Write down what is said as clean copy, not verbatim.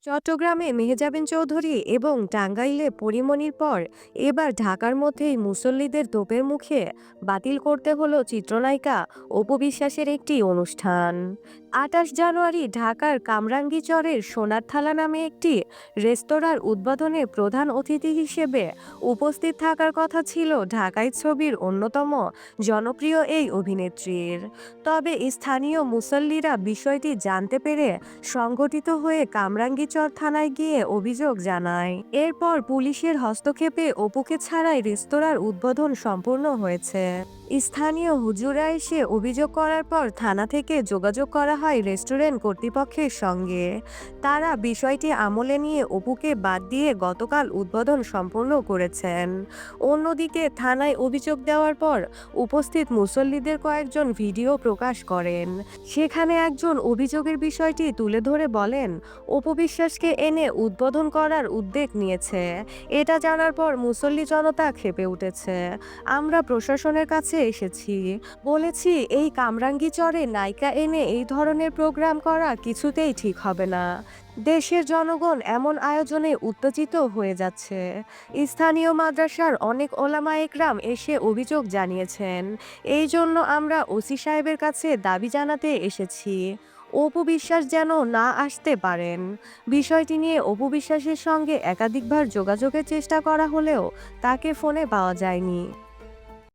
চট্টগ্রামে মেহজাবিন চৌধুরী এবং টাঙ্গাইলে পরীমনির পর এবার ঢাকার মধ্যেই মুসল্লিদের তোপের মুখে বাতিল করতে হলো চিত্রনায়িকা অপু বিশ্বাসের একটি অনুষ্ঠান। ২৮ জানুয়ারি ঢাকার কামরাঙ্গীচরের সোনার থালা নামে একটি রেস্তোরাঁর উদ্বোধনে প্রধান অতিথি হিসেবে উপস্থিত থাকার কথা ছিল ঢাকাই ছবির অন্যতম জনপ্রিয় এই অভিনেত্রীর। তবে স্থানীয় মুসল্লিরা বিষয়টি জানতে পেরে সংগঠিত হয়ে কামরাঙ্গীরচর থানায় গিয়ে অভিযোগ জানায়। এরপর পুলিশের হস্তক্ষেপে অপুকে ছাড়াই রেস্তোরাঁর উদ্বোধন সম্পূর্ণ হয়েছে। স্থানীয় হুজুরা এসে অভিযোগ করার পর থানা থেকে যোগাযোগ করা হয় রেস্টুরেন্ট কর্তৃপক্ষের সঙ্গে। তারা বিষয়টি আমলে নিয়ে অপুকে বাদ দিয়ে গতকাল উদ্বোধন সম্পূর্ণ করেছেন। অন্যদিকে থানায় অভিযোগ দেওয়ার পর উপস্থিত মুসল্লিদের কয়েকজন ভিডিও প্রকাশ করেন। সেখানে একজন অভিযোগের বিষয়টি তুলে ধরে বলেন, অপু বিশ্বাসকে এনে উদ্বোধন করার উদ্যোগ নিয়েছে। এটা জানার পর মুসল্লি জনতা ক্ষেপে উঠেছে। আমরা প্রশাসনের কাছে এসেছি, বলেছি এই কামরাঙ্গীচরে নায়িকা এনে এই ধরনের প্রোগ্রাম করা কিছুতেই ঠিক হবে না। দেশের জনগণ এমন আয়োজনে উত্তেজিত হয়ে যাচ্ছে। স্থানীয় মাদ্রাসার অনেক ওলামা একরাম এসে অভিযোগ জানিয়েছেন। এই জন্য আমরা ওসি সাহেবের কাছে দাবি জানাতে এসেছি, অপু বিশ্বাস যেন না আসতে পারেন। বিষয়টি নিয়ে অপু বিশ্বাসের সঙ্গে একাধিকবার যোগাযোগের চেষ্টা করা হলেও তাকে ফোনে পাওয়া যায়নি।